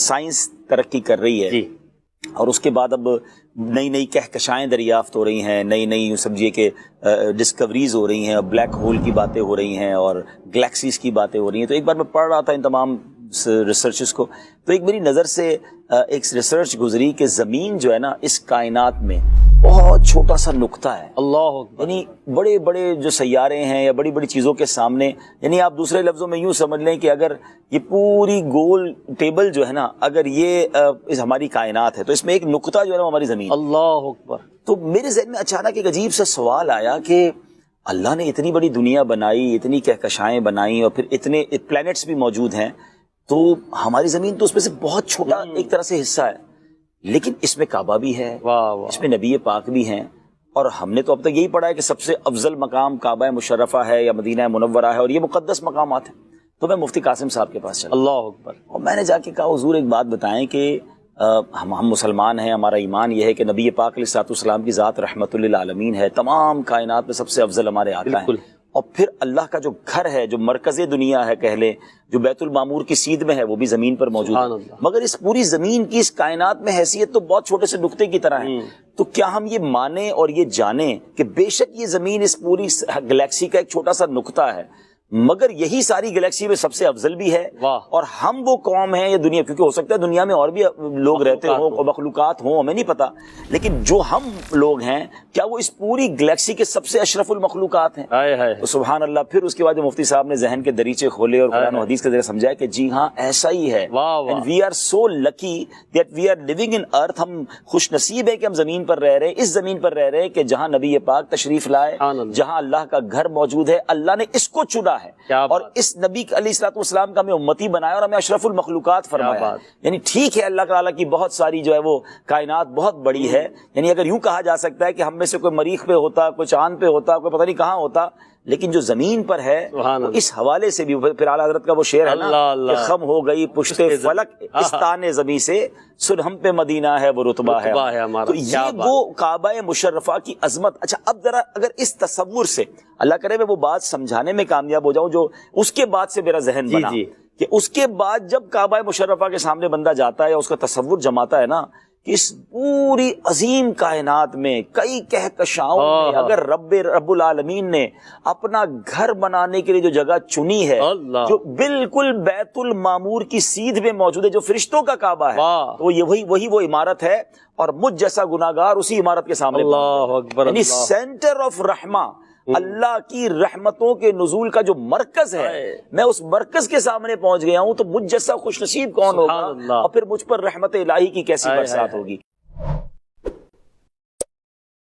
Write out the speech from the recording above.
Science ترقی کر رہی ہے جی اور اس کے بعد اب نئی نئی کہکشائیں دریافت ہو رہی ہیں، نئی نئی یوں سمجھیے کہ ڈسکوریز ہو رہی ہیں، بلیک ہول کی باتیں ہو رہی ہیں اور گلیکسیز کی باتیں ہو رہی ہیں۔ تو ایک بار میں پڑھ رہا تھا ان تمام ریسرچز کو، تو ایک میری نظر سے ایک ریسرچ گزری کہ زمین جو ہے نا اس کائنات میں بہت چھوٹا سا نقطہ ہے۔ اللہ اکبر۔ یعنی بڑے بڑے جو سیارے ہیں یا بڑی بڑی چیزوں کے سامنے، یعنی آپ دوسرے لفظوں میں یوں سمجھ لیں کہ اگر یہ پوری گول ٹیبل جو ہے نا، اگر یہ ہماری کائنات ہے تو اس میں ایک نقطہ جو ہے نا ہماری زمین۔ اللہ اکبر۔ تو میرے ذہن میں اچانک ایک عجیب سا سوال آیا کہ اللہ نے اتنی بڑی دنیا بنائی، اتنی کہکشائیں بنائی اور پھر اتنے پلینٹس بھی موجود ہیں، تو ہماری زمین تو اس میں سے بہت چھوٹا ایک طرح سے حصہ ہے، لیکن اس میں کعبہ بھی ہے، واہ واہ۔ اس میں نبی پاک بھی ہیں، اور ہم نے تو اب تک یہی پڑھا ہے کہ سب سے افضل مقام کعبہ مشرفہ ہے یا مدینہ منورہ ہے، اور یہ مقدس مقامات ہیں۔ تو میں مفتی قاسم صاحب کے پاس چلا اللہ اکبر۔ اور میں نے جا کے کہا حضور ایک بات بتائیں کہ ہم مسلمان ہیں، ہمارا ایمان یہ ہے کہ نبی پاک علیہ الصلوۃ والسلام کی ذات رحمت للعالمین ہے، تمام کائنات میں سب سے افضل ہمارے آقا ہیں، اور پھر اللہ کا جو گھر ہے، جو مرکز دنیا ہے کہہ لیں، جو بیت المعمور کی سیدھ میں ہے، وہ بھی زمین پر موجود ہے، مگر اس پوری زمین کی اس کائنات میں حیثیت تو بہت چھوٹے سے نقطے کی طرح ہے۔ تو کیا ہم یہ مانیں اور یہ جانیں کہ بے شک یہ زمین اس پوری گلیکسی کا ایک چھوٹا سا نقطہ ہے، مگر یہی ساری گلیکسی میں سب سے افضل بھی ہے، اور ہم وہ قوم ہیں یا دنیا، کیونکہ ہو سکتا ہے دنیا میں اور بھی لوگ رہتے ہوں، مخلوقات ہوں، ہمیں نہیں پتا، لیکن جو ہم لوگ ہیں کیا وہ اس پوری گلیکسی کے سب سے اشرف المخلوقات ہیں؟ تو سبحان اللہ۔ پھر اس کے بعد مفتی صاحب نے ذہن کے دریچے کھولے اور قرآن و حدیث کے ذریعے سمجھایا کہ جی ہاں ایسا ہی ہے، and we are so lucky that we are living in earth۔ ہم خوش نصیب ہیں کہ ہم زمین پر رہ رہے ہیں، اس زمین پر رہ رہے ہیں کہ جہاں نبی پاک تشریف لائے، جہاں اللہ کا گھر موجود ہے، اللہ نے اس کو چنا ہے اور اس نبی علیہ الصلوۃ والسلام کا ہمیں امتی بنایا اور ہمیں اشرف المخلوقات فرمایا۔ یعنی ٹھیک ہے اللہ تعالیٰ کی بہت ساری جو ہے وہ کائنات بہت بڑی ہے، یعنی اگر یوں کہا جا سکتا ہے کہ ہم میں سے کوئی مریخ پہ ہوتا، کوئی چاند پہ ہوتا، کوئی پتہ نہیں کہاں ہوتا، لیکن جو زمین پر ہے اس حوالے سے بھی پھر اعلیٰ حضرت کا وہ شعر ہے نا کہ خم ہو گئی پشت فلک استان زمیں سے، سرہم پہ مدینہ ہے وہ رتبہ ہے۔ تو یہ وہ کعبہ مشرفہ کی عظمت۔ اچھا اب ذرا اگر اس تصور سے، اللہ کرے میں وہ بات سمجھانے میں کامیاب ہو جاؤں جو اس کے بعد سے میرا ذہن بنا کہ اس کے بعد جب کعبہ مشرفہ کے سامنے بندہ جاتا ہے یا اس کا تصور جماتا ہے نا کہ اس پوری عظیم کائنات میں کئی کہکشاؤں میں اگر رب العالمین نے اپنا گھر بنانے کے لیے جو جگہ چنی ہے، جو بالکل بیت المعمور کی سیدھ میں موجود ہے، جو فرشتوں کا کعبہ ہے، تو یہ وہی وہ عمارت ہے، اور مجھ جیسا گناہگار اسی عمارت کے سامنے، اللہ اکبر، یعنی سینٹر آف رحمہ، اللہ کی رحمتوں کے نزول کا جو مرکز ہے، میں اس مرکز کے سامنے پہنچ گیا ہوں، تو مجھ جیسا خوش نصیب کون ہوگا، اور پھر مجھ پر رحمت الہی کی کیسی برسات ہوگی۔